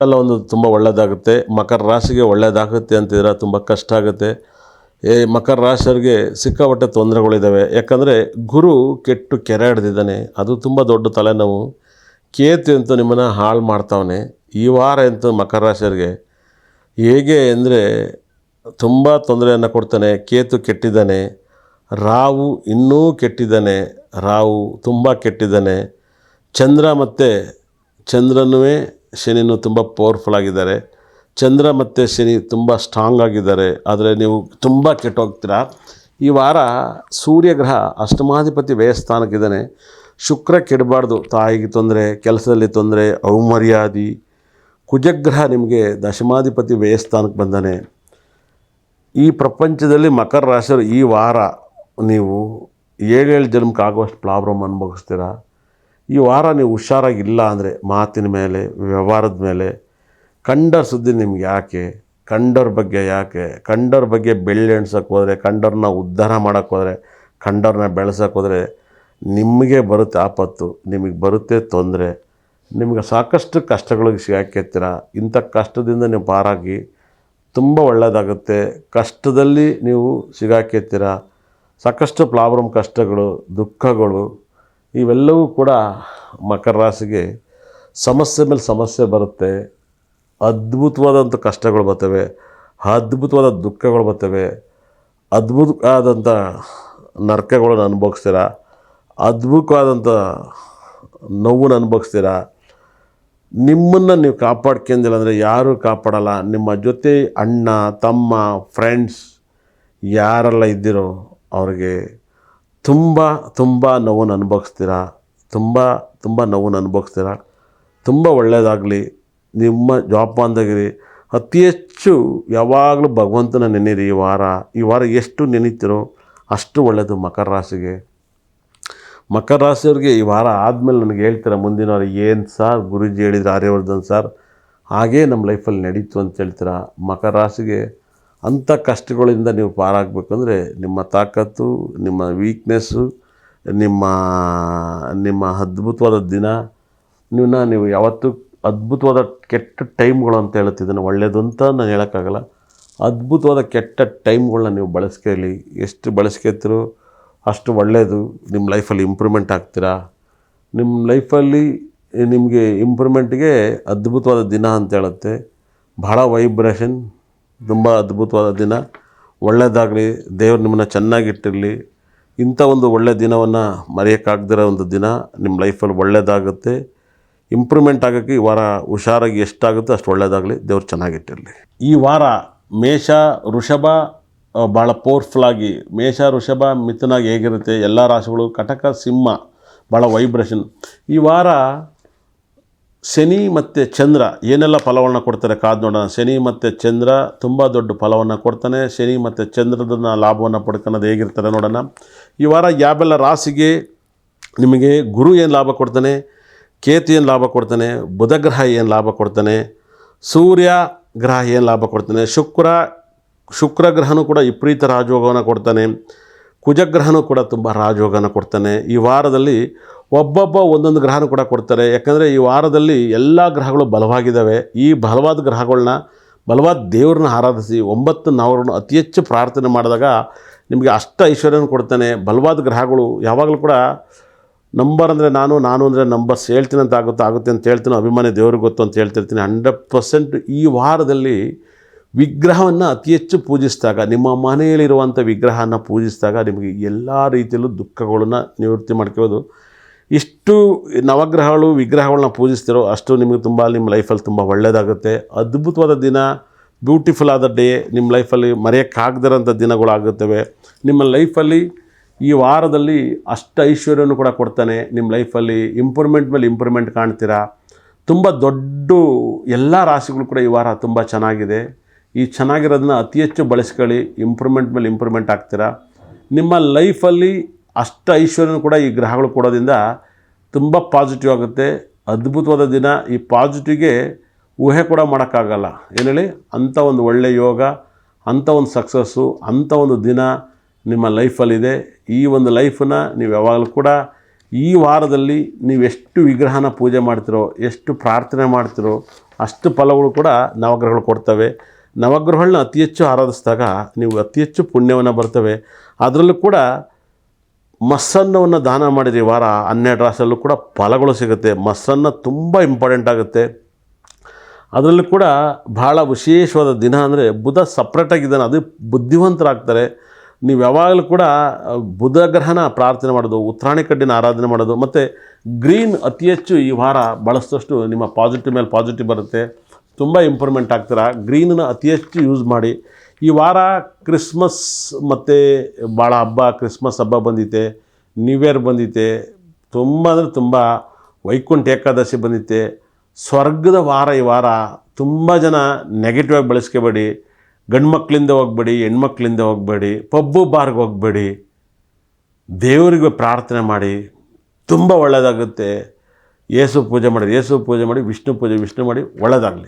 ಎಲ್ಲ ಒಂದು ತುಂಬ ಒಳ್ಳೆಯದಾಗುತ್ತೆ. ಮಕರ ರಾಶಿಗೆ ಒಳ್ಳೆಯದಾಗುತ್ತೆ ಅಂತಿದ್ರೆ ತುಂಬ ಕಷ್ಟ ಆಗುತ್ತೆ. ಮಕರ ರಾಶಿಯವರಿಗೆ ಸಿಕ್ಕಾಪಟ್ಟೆ ತೊಂದರೆಗಳಿದ್ದಾವೆ. ಯಾಕಂದರೆ ಗುರು ಕೆಟ್ಟು ಕೆರೆ ಹಿಡ್ದಿದ್ದಾನೆ, ಅದು ತುಂಬ ದೊಡ್ಡ ತಲೆನೋವು. ಕೇತು ಅಂತೂ ನಿಮ್ಮನ್ನು ಹಾಳು ಮಾಡ್ತಾವನೆ. ಈ ವಾರ ಅಂತೂ ಮಕರ ರಾಶಿಯವರಿಗೆ ಹೇಗೆ ಅಂದರೆ ತುಂಬ ತೊಂದರೆಯನ್ನು ಕೊಡ್ತಾನೆ. ಕೇತು ಕೆಟ್ಟಿದ್ದಾನೆ, ರಾಹು ಇನ್ನೂ ಕೆಟ್ಟಿದ್ದಾನೆ, ರಾಹು ತುಂಬ ಕೆಟ್ಟಿದ್ದಾನೆ. ಚಂದ್ರ ಮತ್ತು ಚಂದ್ರನೂ ಶನಿನೂ ತುಂಬ ಪವರ್ಫುಲ್ ಆಗಿದ್ದಾರೆ. ಚಂದ್ರ ಮತ್ತು ಶನಿ ತುಂಬ ಸ್ಟ್ರಾಂಗ್ ಆಗಿದ್ದಾರೆ. ಆದರೆ ನೀವು ತುಂಬ ಕೆಟ್ಟೋಗ್ತೀರಾ. ಈ ವಾರ ಸೂರ್ಯಗ್ರಹ ಅಷ್ಟಮಾಧಿಪತಿ ವ್ಯಯಸ್ಥಾನಕ್ಕಿದ್ದಾನೆ. ಶುಕ್ರ ಕೆಡಬಾರ್ದು, ತಾಯಿಗೆ ತೊಂದರೆ, ಕೆಲಸದಲ್ಲಿ ತೊಂದರೆ, ಅವಮರ್ಯಾದೆ. ಕುಜಗ್ರಹ ನಿಮಗೆ ದಶಮಾಧಿಪತಿ ವ್ಯಯಸ್ಥಾನಕ್ಕೆ ಬಂದಾನೆ. ಈ ಪ್ರಪಂಚದಲ್ಲಿ ಮಕರ ರಾಶಿಯವರು ಈ ವಾರ ನೀವು 7 ಜನ್ಮಕ್ಕೆ ಆಗುವಷ್ಟು ಪ್ರಾಬ್ಲಮ್ ಅನುಭವಿಸ್ತೀರ. ಈ ವಾರ ನೀವು ಹುಷಾರಾಗಿಲ್ಲ ಅಂದರೆ ಮಾತಿನ ಮೇಲೆ, ವ್ಯವಹಾರದ ಮೇಲೆ, ಕಂಡರ ಸುದ್ದಿ ನಿಮ್ಗೆ ಯಾಕೆ, ಕಂಡವ್ರ ಬಗ್ಗೆ ಯಾಕೆ, ಕಂಡವ್ರ ಬಗ್ಗೆ ಬೆಳ್ಳಿ ಎಣ್ಸೋಕ್ಕೆ ಹೋದರೆ, ಕಂಡವ್ರನ್ನ ಉದ್ಧಾರ ಮಾಡೋಕ್ಕೆ ಹೋದರೆ, ಕಂಡವ್ರನ್ನ ಬೆಳೆಸೋಕ್ಕೆ ಹೋದರೆ ನಿಮಗೆ ಬರುತ್ತೆ ಆಪತ್ತು, ನಿಮಗೆ ಬರುತ್ತೆ ತೊಂದರೆ. ನಿಮಗೆ ಸಾಕಷ್ಟು ಕಷ್ಟಗಳಿಗೆ ಸಿಗಾಕ್ತೀರ. ಇಂಥ ಕಷ್ಟದಿಂದ ನೀವು ಪಾರಾಗಿ ತುಂಬ ಒಳ್ಳೆಯದಾಗುತ್ತೆ. ಕಷ್ಟದಲ್ಲಿ ನೀವು ಸಿಗಾಕ್ತೀರ. ಸಾಕಷ್ಟು ಪ್ರಾಬ್ಲಮ್, ಕಷ್ಟಗಳು, ದುಃಖಗಳು ಇವೆಲ್ಲವೂ ಕೂಡ ಮಕರ ರಾಶಿಗೆ ಸಮಸ್ಯೆ ಮೇಲೆ ಸಮಸ್ಯೆ ಬರುತ್ತೆ. ಅದ್ಭುತವಾದಂಥ ಕಷ್ಟಗಳು ಬರ್ತವೆ, ಅದ್ಭುತವಾದ ದುಃಖಗಳು ಬರ್ತವೆ, ಅದ್ಭುತವಾದಂಥ ನರಕಗಳನ್ನು ಅನುಭವಿಸ್ತೀರ, ಅದ್ಭುತವಾದಂಥ ನೋವನ್ನು ಅನುಭವಿಸ್ತೀರ. ನಿಮ್ಮನ್ನು ನೀವು ಕಾಪಾಡ್ಕೊಂಡಿಲ್ಲ ಅಂದರೆ ಯಾರೂ ಕಾಪಾಡಲ್ಲ. ನಿಮ್ಮ ಜೊತೆ ಅಣ್ಣ, ತಮ್ಮ, ಫ್ರೆಂಡ್ಸ್ ಯಾರೆಲ್ಲ ಇದ್ದೀರೋ ಅವ್ರಿಗೆ ತುಂಬ ನೋವನ್ನು ಅನುಭವಿಸ್ತೀರ, ತುಂಬ ನೋವನ್ನು ಅನುಭವಿಸ್ತೀರ. ತುಂಬ ಒಳ್ಳೆಯದಾಗಲಿ. ನಿಮ್ಮ ಜೋಪಾನದಾಗಿರಿ. ಅತಿ ಹೆಚ್ಚು ಯಾವಾಗಲೂ ಭಗವಂತನ ನೆನೀರಿ. ಈ ವಾರ ಎಷ್ಟು ನೆನೀತೀರೋ ಅಷ್ಟು ಒಳ್ಳೆಯದು ಮಕರ ರಾಶಿಗೆ. ಮಕರ ರಾಶಿಯವ್ರಿಗೆ ಈ ವಾರ ಆದಮೇಲೆ ನನಗೆ ಹೇಳ್ತೀರ ಮುಂದಿನ ವಾರ ಏನು ಸರ್ ಗುರೂಜಿ ಹೇಳಿದ್ರು ಆರ್ಯವರ್ಧನ್ ಸರ್ ಹಾಗೇ ನಮ್ಮ ಲೈಫಲ್ಲಿ ನಡೀತು ಅಂತ ಹೇಳ್ತೀರ. ಮಕರ ರಾಶಿಗೆ ಅಂಥ ಕಷ್ಟಗಳಿಂದ ನೀವು ಪಾರಾಗಬೇಕಂದ್ರೆ ನಿಮ್ಮ ತಾಕತ್ತು, ನಿಮ್ಮ ವೀಕ್ನೆಸ್ಸು, ನಿಮ್ಮ ಅದ್ಭುತವಾದ ದಿನ, ನೀವು ಯಾವತ್ತೂ ಅದ್ಭುತವಾದ ಕೆಟ್ಟ ಟೈಮ್ಗಳು ಅಂತ ಹೇಳ್ತಿದ್ದಾನೆ. ಒಳ್ಳೆಯದು ಅಂತ ನಾನು ಹೇಳೋಕ್ಕಾಗಲ್ಲ. ಅದ್ಭುತವಾದ ಕೆಟ್ಟ ಟೈಮ್ಗಳನ್ನ ನೀವು ಬಳಸ್ಕೊಳ್ಳಿ. ಎಷ್ಟು ಬಳಸ್ಕೊತೀರೋ ಅಷ್ಟು ಒಳ್ಳೆಯದು. ನಿಮ್ಮ ಲೈಫಲ್ಲಿ ಇಂಪ್ರೂವ್ಮೆಂಟ್ ಆಗ್ತೀರಾ. ನಿಮ್ಮ ಲೈಫಲ್ಲಿ ನಿಮಗೆ ಇಂಪ್ರೂವ್ಮೆಂಟ್ಗೆ ಅದ್ಭುತವಾದ ದಿನ ಅಂತ ಹೇಳುತ್ತೆ. ಭಾಳ ವೈಬ್ರೇಷನ್, ತುಂಬ ಅದ್ಭುತವಾದ ದಿನ. ಒಳ್ಳೆಯದಾಗಲಿ. ದೇವರು ನಿಮ್ಮನ್ನು ಚೆನ್ನಾಗಿಟ್ಟಿರಲಿ. ಇಂಥ ಒಂದು ಒಳ್ಳೆಯ ದಿನವನ್ನು ಮರೆಯೋಕ್ಕಾಗದಿರೋ ಒಂದು ದಿನ ನಿಮ್ಮ ಲೈಫಲ್ಲಿ ಒಳ್ಳೆಯದಾಗುತ್ತೆ. ಇಂಪ್ರೂವ್ಮೆಂಟ್ ಆಗೋಕ್ಕೆ ಈ ವಾರ ಹುಷಾರಾಗಿ ಎಷ್ಟಾಗುತ್ತೋ ಅಷ್ಟು ಒಳ್ಳೆಯದಾಗಲಿ. ದೇವ್ರು ಚೆನ್ನಾಗಿಟ್ಟಿರಲಿ. ಈ ವಾರ ಮೇಷ, ವೃಷಭ ಭಾಳ ಪವರ್ಫುಲ್ಲಾಗಿ, ಮೇಷ, ವೃಷಭ, ಮಿಥುನಾಗಿ ಹೇಗಿರುತ್ತೆ ಎಲ್ಲ ರಾಶಿಗಳು, ಕಟಕ, ಸಿಂಹ ಭಾಳ ವೈಬ್ರೇಷನ್. ಈ ವಾರ ಶನಿ ಮತ್ತು ಚಂದ್ರ ಏನೆಲ್ಲ ಫಲವನ್ನು ಕೊಡ್ತಾರೆ ಕಾದು ನೋಡೋಣ. ಶನಿ ಮತ್ತು ಚಂದ್ರ ತುಂಬ ದೊಡ್ಡ ಫಲವನ್ನು ಕೊಡ್ತಾನೆ. ಶನಿ ಮತ್ತು ಚಂದ್ರದನ್ನ ಲಾಭವನ್ನು ಪಡ್ಕೊಳ್ಳೋದು ಹೇಗಿರ್ತಾರೆ ನೋಡೋಣ. ಈ ವಾರ ಯಾವೆಲ್ಲ ರಾಶಿಗೆ ನಿಮಗೆ ಗುರು ಏನು ಲಾಭ ಕೊಡ್ತಾನೆ, ಕೇತು ಏನು ಲಾಭ ಕೊಡ್ತಾನೆ, ಬುಧ ಗ್ರಹ ಏನು ಲಾಭ ಕೊಡ್ತಾನೆ, ಸೂರ್ಯ ಗ್ರಹ ಏನು ಲಾಭ ಕೊಡ್ತಾನೆ, ಶುಕ್ರ ಗ್ರಹನೂ ಕೂಡ ವಿಪರೀತ ರಾಜಯೋಗವನ್ನು ಕೊಡ್ತಾನೆ, ಕುಜಗ್ರಹನೂ ಕೂಡ ತುಂಬ ರಾಜಯೋಗನ ಕೊಡ್ತಾನೆ. ಈ ವಾರದಲ್ಲಿ ಒಬ್ಬೊಬ್ಬ ಒಂದೊಂದು ಗ್ರಹನೂ ಕೂಡ ಕೊಡ್ತಾರೆ. ಯಾಕಂದರೆ ಈ ವಾರದಲ್ಲಿ ಎಲ್ಲ ಗ್ರಹಗಳು ಬಲವಾಗಿದ್ದಾವೆ. ಈ ಬಲವಾದ ಗ್ರಹಗಳನ್ನ, ಬಲವಾದ ದೇವ್ರನ್ನ ಆರಾಧಿಸಿ 9 ನಾವುಗಳನ್ನು ಅತಿ ಹೆಚ್ಚು ಪ್ರಾರ್ಥನೆ ಮಾಡಿದಾಗ ನಿಮಗೆ ಅಷ್ಟ ಐಶ್ವರ್ಯನ ಕೊಡ್ತಾನೆ. ಬಲವಾದ ಗ್ರಹಗಳು ಯಾವಾಗಲೂ ಕೂಡ ನಂಬರ್ ಅಂದರೆ ನಾನು ಅಂದರೆ ನಂಬರ್ಸ್ ಹೇಳ್ತೀನಿ ಅಂತ ಆಗುತ್ತೆ ಅಂತ ಹೇಳ್ತೀನಿ. ಅಭಿಮಾನಿ ದೇವ್ರಿಗೆ ಗೊತ್ತು ಅಂತ ಹೇಳ್ತಿರ್ತೀನಿ. 100% ಈ ವಾರದಲ್ಲಿ ವಿಗ್ರಹವನ್ನು ಅತಿ ಹೆಚ್ಚು ಪೂಜಿಸಿದಾಗ, ನಿಮ್ಮ ಮನೆಯಲ್ಲಿರುವಂಥ ವಿಗ್ರಹನ ಪೂಜಿಸಿದಾಗ ನಿಮಗೆ ಎಲ್ಲ ರೀತಿಯಲ್ಲೂ ದುಃಖಗಳನ್ನು ನಿವೃತ್ತಿ ಮಾಡ್ಕೋಬೋದು. ಇಷ್ಟು ನವಗ್ರಹಗಳು ವಿಗ್ರಹಗಳನ್ನ ಪೂಜಿಸ್ತಿರೋ ಅಷ್ಟು ನಿಮಗೆ ನಿಮ್ಮ ಲೈಫಲ್ಲಿ ತುಂಬ ಒಳ್ಳೆಯದಾಗುತ್ತೆ. ಅದ್ಭುತವಾದ ದಿನ, ಬ್ಯೂಟಿಫುಲ್ ಆದ ಡೇ ನಿಮ್ಮ ಲೈಫಲ್ಲಿ ಮರೆಯೋಕ್ಕಾಗದಿರೋಂಥ ದಿನಗಳಾಗುತ್ತವೆ. ನಿಮ್ಮ ಲೈಫಲ್ಲಿ ಈ ವಾರದಲ್ಲಿ ಅಷ್ಟು ಐಶ್ವರ್ಯನೂ ಕೂಡ ಕೊಡ್ತಾನೆ. ನಿಮ್ಮ ಲೈಫಲ್ಲಿ ಇಂಪ್ರೂವ್ಮೆಂಟ್ ಮೇಲೆ ಇಂಪ್ರೂವ್ಮೆಂಟ್ ಕಾಣ್ತೀರಾ. ತುಂಬ ದೊಡ್ಡ ಎಲ್ಲ ರಾಶಿಗಳು ಕೂಡ ಈ ವಾರ ತುಂಬ ಚೆನ್ನಾಗಿದೆ. ಈ ಚೆನ್ನಾಗಿರೋದನ್ನ ಅತಿ ಹೆಚ್ಚು ಬಳಸ್ಕೊಳ್ಳಿ. ಇಂಪ್ರೂವ್ಮೆಂಟ್ ಮೇಲೆ ಇಂಪ್ರೂವ್ಮೆಂಟ್ ಆಗ್ತೀರಾ. ನಿಮ್ಮ ಲೈಫಲ್ಲಿ ಅಷ್ಟು ಐಶ್ವರ್ಯನೂ ಕೂಡ ಈ ಗ್ರಹಗಳು ಕೊಡೋದ್ರಿಂದ ತುಂಬ ಪಾಸಿಟಿವ್ ಆಗುತ್ತೆ. ಅದ್ಭುತವಾದ ದಿನ. ಈ ಪಾಸಿಟಿವ್ಗೆ ಊಹೆ ಕೂಡ ಮಾಡೋಕ್ಕಾಗಲ್ಲ. ಏನು ಹೇಳಿ, ಅಂಥ ಒಂದು ಒಳ್ಳೆಯ ಯೋಗ, ಅಂಥ ಒಂದು ಸಕ್ಸಸ್ಸು, ಅಂಥ ಒಂದು ದಿನ ನಿಮ್ಮ ಲೈಫಲ್ಲಿದೆ. ಈ ಒಂದು ಲೈಫನ್ನು ನೀವು ಯಾವಾಗಲೂ ಕೂಡ ಈ ವಾರದಲ್ಲಿ ನೀವು ಎಷ್ಟು ವಿಗ್ರಹನ ಪೂಜೆ ಮಾಡ್ತಿರೋ, ಎಷ್ಟು ಪ್ರಾರ್ಥನೆ ಮಾಡ್ತಿರೋ, ಅಷ್ಟು ಫಲಗಳು ಕೂಡ ನವಗ್ರಹಗಳು ಕೊಡ್ತವೆ. ನವಗ್ರಹಗಳನ್ನ ಅತಿ ಹೆಚ್ಚು ಆರಾಧಿಸಿದಾಗ ನೀವು ಅತಿ ಹೆಚ್ಚು ಪುಣ್ಯವನ್ನು ಬರ್ತವೆ. ಅದರಲ್ಲೂ ಕೂಡ ಮೊಸರನ್ನವನ್ನು ದಾನ ಮಾಡಿರಿ ವಾರ 12 ರಾಶಿಯಲ್ಲೂ ಕೂಡ ಫಲಗಳು ಸಿಗುತ್ತೆ. ಮೊಸರನ್ನ ತುಂಬ ಇಂಪಾರ್ಟೆಂಟ್ ಆಗುತ್ತೆ. ಅದರಲ್ಲೂ ಕೂಡ ಭಾಳ ವಿಶೇಷವಾದ ದಿನ ಅಂದರೆ ಬುಧ ಸಪ್ರೇಟಾಗಿದ್ದಾನೆ, ಅದು ಬುದ್ಧಿವಂತರಾಗ್ತಾರೆ. ನೀವು ಯಾವಾಗಲೂ ಕೂಡ ಬುಧ ಗ್ರಹನ ಪ್ರಾರ್ಥನೆ ಮಾಡೋದು, ಉತ್ತರಾಣಿ ಕಡ್ಡಿನ ಆರಾಧನೆ ಮಾಡೋದು, ಮತ್ತು ಗ್ರೀನ್ ಅತಿ ಹೆಚ್ಚು ಈ ವಾರ ಬಳಸಿದಷ್ಟು ನಿಮ್ಮ ಪಾಸಿಟಿವ್ ಮೇಲೆ ಪಾಸಿಟಿವ್ ಬರುತ್ತೆ, ತುಂಬ ಇಂಪ್ರೂವ್ಮೆಂಟ್ ಆಗ್ತೀರ. ಗ್ರೀನನ್ನು ಅತಿ ಹೆಚ್ಚು ಯೂಸ್ ಮಾಡಿ. ಈ ವಾರ ಕ್ರಿಸ್ಮಸ್ ಮತ್ತು ಭಾಳ ಹಬ್ಬ, ಕ್ರಿಸ್ಮಸ್ ಹಬ್ಬ ಬಂದಿದೆ, ನ್ಯೂ ಇಯರ್ ಬಂದಿದೆ, ತುಂಬ ಅಂದರೆ ತುಂಬ ವೈಕುಂಠ ಏಕಾದಶಿ ಬಂದಿದೆ. ಸ್ವರ್ಗದ ವಾರ ಈ ವಾರ. ತುಂಬ ಜನ ನೆಗೆಟಿವ್ ಆಗಿ ಬಳಸ್ಕೋಬೇಡಿ. ಗಂಡು ಮಕ್ಕಳಿಂದ ಹೋಗಬೇಡಿ, ಹೆಣ್ಮಕ್ಳಿಂದ ಹೋಗಬೇಡಿ, ಪಬ್ಬು ಬಾರ್ಗೆ ಹೋಗಬೇಡಿ. ದೇವರಿಗೆ ಪ್ರಾರ್ಥನೆ ಮಾಡಿ, ತುಂಬ ಒಳ್ಳೆಯದಾಗುತ್ತೆ. ಯೇಸು ಪೂಜೆ ಮಾಡಿ, ವಿಷ್ಣು ಪೂಜೆ ಮಾಡಿ, ಒಳ್ಳೆಯದಾಗಲಿ.